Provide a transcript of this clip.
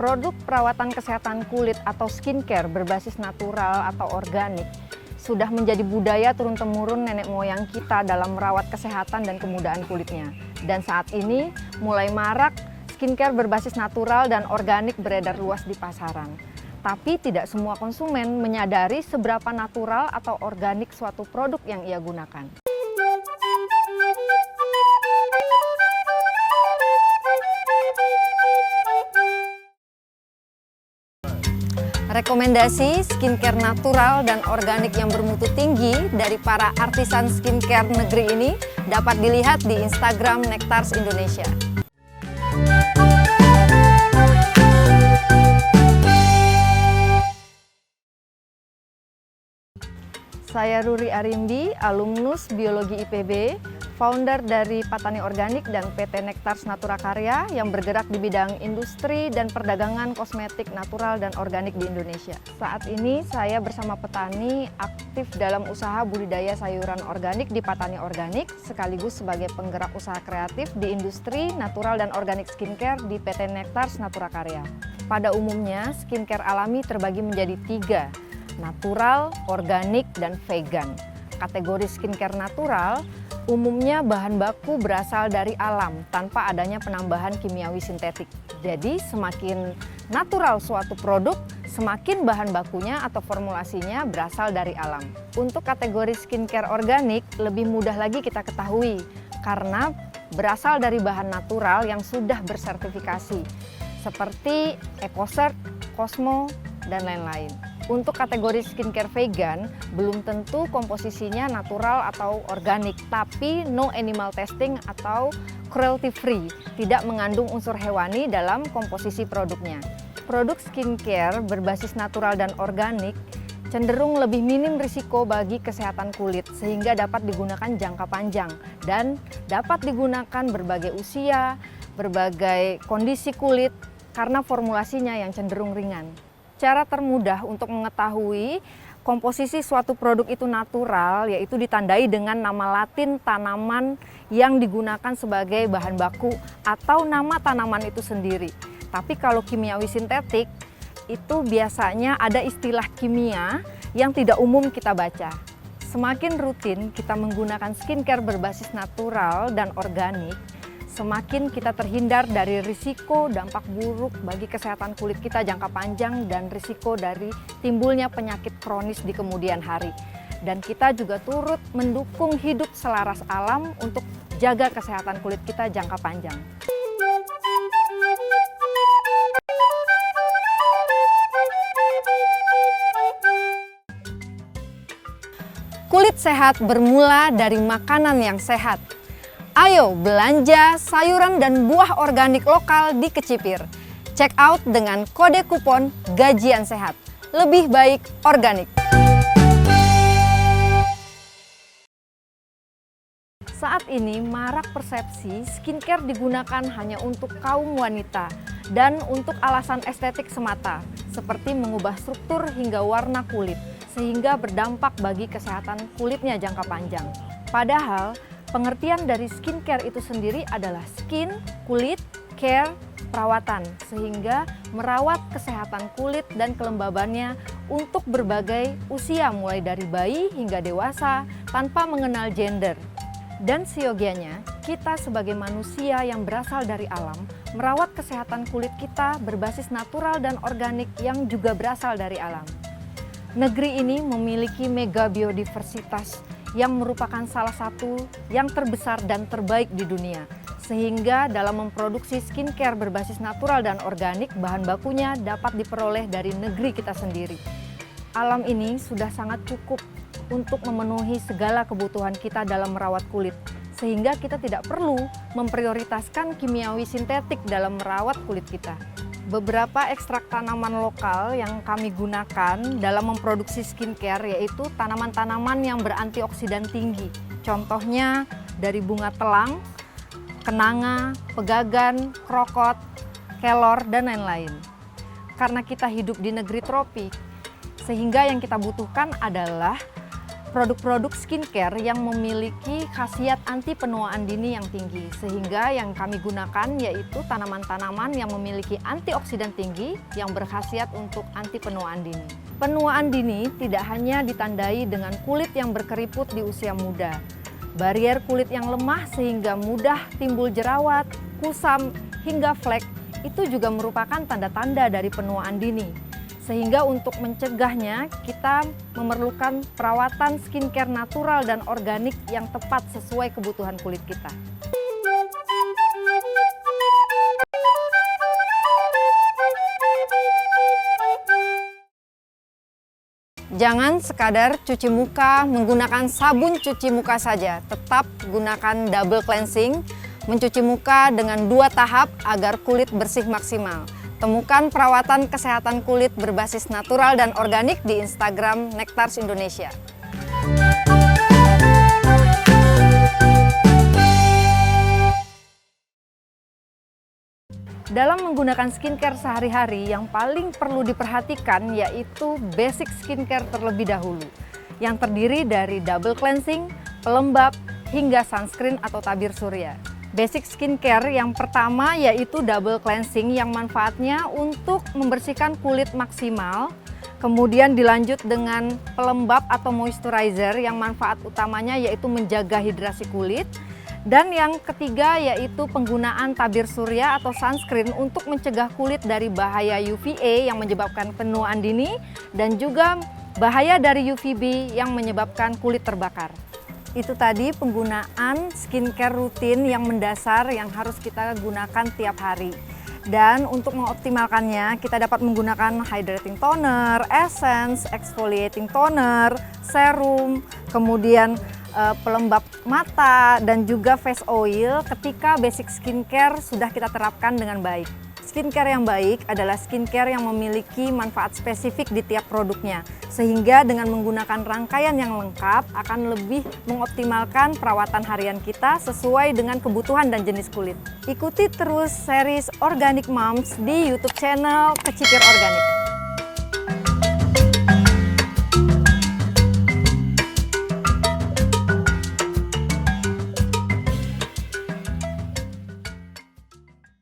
Produk perawatan kesehatan kulit atau skincare berbasis natural atau organik sudah menjadi budaya turun-temurun nenek moyang kita dalam merawat kesehatan dan kemudahan kulitnya. Dan saat ini mulai marak skincare berbasis natural dan organik beredar luas di pasaran. Tapi tidak semua konsumen menyadari seberapa natural atau organik suatu produk yang ia gunakan. Rekomendasi skincare natural dan organik yang bermutu tinggi dari para artisan skincare negeri ini dapat dilihat di Instagram Nectars Indonesia. Saya Ruri Arimbi, alumnus Biologi IPB, founder dari Patani Organik dan PT Nectars Natura Karya yang bergerak di bidang industri dan perdagangan kosmetik natural dan organik di Indonesia. Saat ini saya bersama petani aktif dalam usaha budidaya sayuran organik di Patani Organik, sekaligus sebagai penggerak usaha kreatif di industri natural dan organik skincare di PT Nectars Natura Karya. Pada umumnya, skincare alami terbagi menjadi 3, natural, organik, dan vegan. Kategori skincare natural umumnya bahan baku berasal dari alam tanpa adanya penambahan kimiawi sintetik. Jadi semakin natural suatu produk, semakin bahan bakunya atau formulasinya berasal dari alam. Untuk kategori skincare organik lebih mudah lagi kita ketahui karena berasal dari bahan natural yang sudah bersertifikasi seperti EcoCert, Cosmo, dan lain-lain. Untuk kategori skincare vegan, belum tentu komposisinya natural atau organik, tapi no animal testing atau cruelty free, tidak mengandung unsur hewani dalam komposisi produknya. Produk skincare berbasis natural dan organik cenderung lebih minim risiko bagi kesehatan kulit, sehingga dapat digunakan jangka panjang dan dapat digunakan berbagai usia, berbagai kondisi kulit, karena formulasinya yang cenderung ringan. Cara termudah untuk mengetahui komposisi suatu produk itu natural yaitu ditandai dengan nama Latin tanaman yang digunakan sebagai bahan baku atau nama tanaman itu sendiri. Tapi kalau kimiawi sintetik itu biasanya ada istilah kimia yang tidak umum kita baca. Semakin rutin kita menggunakan skincare berbasis natural dan organik, semakin kita terhindar dari risiko dampak buruk bagi kesehatan kulit kita jangka panjang dan risiko dari timbulnya penyakit kronis di kemudian hari. Dan kita juga turut mendukung hidup selaras alam untuk jaga kesehatan kulit kita jangka panjang. Kulit sehat bermula dari makanan yang sehat. Ayo belanja sayuran dan buah organik lokal di Kecipir. Check out dengan kode kupon Gajian Sehat. Lebih baik organik. Saat ini marak persepsi skincare digunakan hanya untuk kaum wanita dan untuk alasan estetik semata, seperti mengubah struktur hingga warna kulit, sehingga berdampak bagi kesehatan kulitnya jangka panjang. Padahal, pengertian dari skincare itu sendiri adalah skin, kulit, care, perawatan, sehingga merawat kesehatan kulit dan kelembabannya untuk berbagai usia mulai dari bayi hingga dewasa tanpa mengenal gender. Dan seyogianya, kita sebagai manusia yang berasal dari alam, merawat kesehatan kulit kita berbasis natural dan organik yang juga berasal dari alam. Negeri ini memiliki mega biodiversitas yang merupakan salah satu yang terbesar dan terbaik di dunia. Sehingga dalam memproduksi skincare berbasis natural dan organik, bahan bakunya dapat diperoleh dari negeri kita sendiri. Alam ini sudah sangat cukup untuk memenuhi segala kebutuhan kita dalam merawat kulit. Sehingga kita tidak perlu memprioritaskan kimiawi sintetik dalam merawat kulit kita. Beberapa ekstrak tanaman lokal yang kami gunakan dalam memproduksi skincare yaitu tanaman-tanaman yang berantioksidan tinggi. Contohnya dari bunga telang, kenanga, pegagan, krokot, kelor, dan lain-lain. Karena kita hidup di negeri tropik, sehingga yang kita butuhkan adalah produk-produk skincare yang memiliki khasiat anti penuaan dini yang tinggi, sehingga yang kami gunakan yaitu tanaman-tanaman yang memiliki antioksidan tinggi yang berkhasiat untuk anti penuaan dini. Penuaan dini tidak hanya ditandai dengan kulit yang berkeriput di usia muda, barrier kulit yang lemah sehingga mudah timbul jerawat, kusam, hingga flek itu juga merupakan tanda-tanda dari penuaan dini. Sehingga untuk mencegahnya, kita memerlukan perawatan skincare natural dan organik yang tepat sesuai kebutuhan kulit kita. Jangan sekadar cuci muka menggunakan sabun cuci muka saja, tetap gunakan double cleansing, mencuci muka dengan 2 tahap agar kulit bersih maksimal. Temukan perawatan kesehatan kulit berbasis natural dan organik di Instagram Nectars Indonesia. Dalam menggunakan skincare sehari-hari, yang paling perlu diperhatikan yaitu basic skincare terlebih dahulu, yang terdiri dari double cleansing, pelembab, hingga sunscreen atau tabir surya. Basic skincare yang pertama yaitu double cleansing yang manfaatnya untuk membersihkan kulit maksimal. Kemudian dilanjut dengan pelembab atau moisturizer yang manfaat utamanya yaitu menjaga hidrasi kulit. Dan yang ketiga yaitu penggunaan tabir surya atau sunscreen untuk mencegah kulit dari bahaya UVA yang menyebabkan penuaan dini dan juga bahaya dari UVB yang menyebabkan kulit terbakar. Itu tadi penggunaan skincare rutin yang mendasar yang harus kita gunakan tiap hari. Dan untuk mengoptimalkannya, kita dapat menggunakan hydrating toner, essence, exfoliating toner, serum, kemudian pelembab mata, dan juga face oil ketika basic skincare sudah kita terapkan dengan baik. Skincare yang baik adalah skincare yang memiliki manfaat spesifik di tiap produknya, sehingga dengan menggunakan rangkaian yang lengkap akan lebih mengoptimalkan perawatan harian kita sesuai dengan kebutuhan dan jenis kulit. Ikuti terus series Organic Moms di YouTube channel Kecipir Organik.